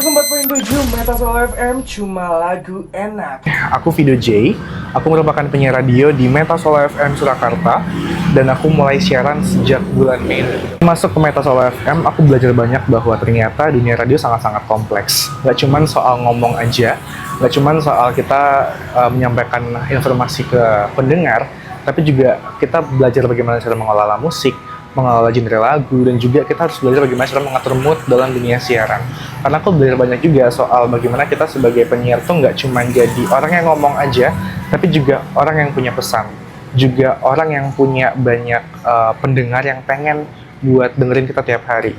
104.7 Metasol FM, cuma lagu enak. Aku Vido J, aku merupakan penyiar radio di Metasol FM Surakarta dan aku mulai siaran sejak bulan Mei. Masuk ke Metasol FM, aku belajar banyak bahwa ternyata dunia radio sangat-sangat kompleks. Gak cuman soal ngomong aja, gak cuman soal kita menyampaikan informasi ke pendengar, tapi juga kita belajar bagaimana cara mengelola musik, mengelola genre lagu, dan juga kita harus belajar bagaimana cara mengatur mood dalam dunia siaran. Karena aku belajar banyak juga soal bagaimana kita sebagai penyiar tuh nggak cuma jadi orang yang ngomong aja, tapi juga orang yang punya pesan, juga orang yang punya banyak pendengar yang pengen buat dengerin kita tiap hari.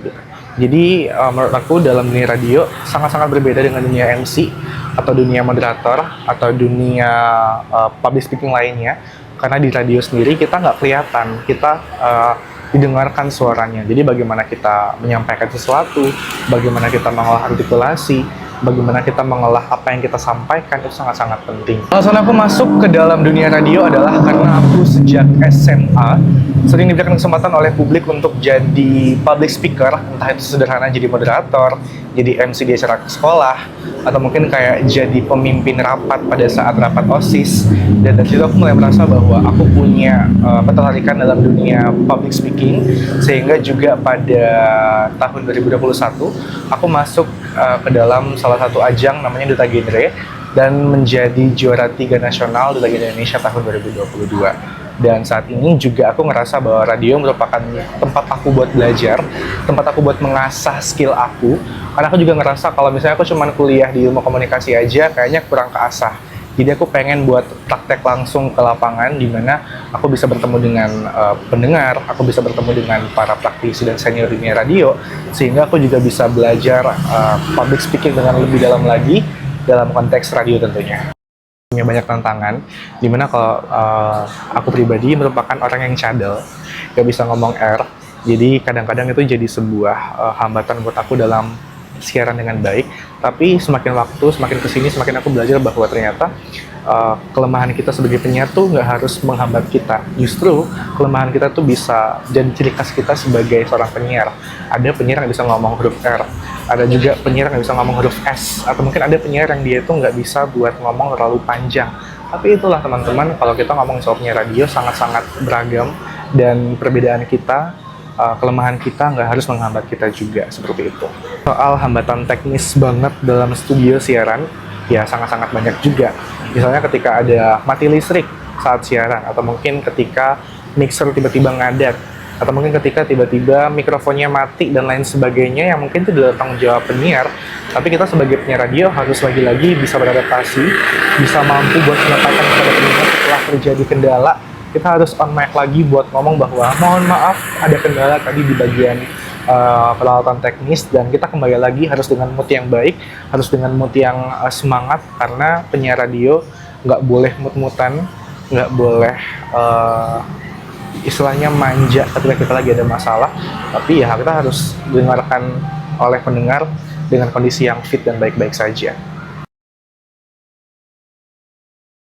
Jadi menurut aku dalam dunia radio sangat-sangat berbeda dengan dunia MC atau dunia moderator atau dunia public speaking lainnya. Karena di radio sendiri kita nggak kelihatan, kita didengarkan suaranya. Jadi bagaimana kita menyampaikan sesuatu, bagaimana kita mengolah artikulasi, bagaimana kita mengolah apa yang kita sampaikan, itu sangat-sangat penting. Alasan aku masuk ke dalam dunia radio adalah karena aku sejak SMA sering diberikan kesempatan oleh publik untuk jadi public speaker, entah itu sederhana jadi moderator, jadi MC di acara sekolah, atau mungkin kayak jadi pemimpin rapat pada saat rapat OSIS. Dan dari situ aku mulai merasa bahwa aku punya ketertarikan dalam dunia public speaking, sehingga juga pada tahun 2021 aku masuk ke dalam salah satu ajang namanya Duta Genre dan menjadi juara 3 nasional Duta Genre Indonesia tahun 2022. Dan saat ini juga aku ngerasa bahwa radio merupakan tempat aku buat belajar, tempat aku buat mengasah skill aku. Karena aku juga ngerasa kalau misalnya aku cuma kuliah di ilmu komunikasi aja, kayaknya kurang keasah. Jadi aku pengen buat praktek langsung ke lapangan, di mana aku bisa bertemu dengan pendengar, aku bisa bertemu dengan para praktisi dan senior di dunia radio, sehingga aku juga bisa belajar public speaking dengan lebih dalam lagi dalam konteks radio tentunya. Punya banyak tantangan, dimana kalau aku pribadi merupakan orang yang cadel, gak bisa ngomong R, jadi kadang-kadang itu jadi sebuah hambatan buat aku dalam siaran dengan baik. Tapi semakin waktu, semakin kesini, semakin aku belajar bahwa ternyata kelemahan kita sebagai penyiar tuh nggak harus menghambat kita. Justru kelemahan kita tuh bisa jadi ciri khas kita sebagai seorang penyiar. Ada penyiar yang bisa ngomong huruf R, ada juga penyiar yang bisa ngomong huruf S, atau mungkin ada penyiar yang dia tuh nggak bisa buat ngomong terlalu panjang. Tapi itulah teman-teman, kalau kita ngomong soal penyiar radio sangat-sangat beragam, dan perbedaan kita, kelemahan kita nggak harus menghambat kita juga, seperti itu. Soal hambatan teknis banget dalam studio siaran, ya sangat-sangat banyak juga. Misalnya ketika ada mati listrik saat siaran, atau mungkin ketika mixer tiba-tiba ngadat, atau mungkin ketika tiba-tiba mikrofonnya mati dan lain sebagainya, yang mungkin itu adalah tanggung jawab penyiar. Tapi kita sebagai penyiar radio harus lagi-lagi bisa beradaptasi, bisa mampu buat menyampaikan kepada pendengar setelah terjadi kendala. Kita harus on mic lagi buat ngomong bahwa mohon maaf ada kendala tadi di bagian peralatan teknis, dan kita kembali lagi harus dengan mood yang baik, harus dengan mood yang semangat, karena penyiar radio nggak boleh mut-mutan, nggak boleh istilahnya manja ketika kita lagi ada masalah, tapi ya kita harus dengarkan oleh pendengar dengan kondisi yang fit dan baik-baik saja.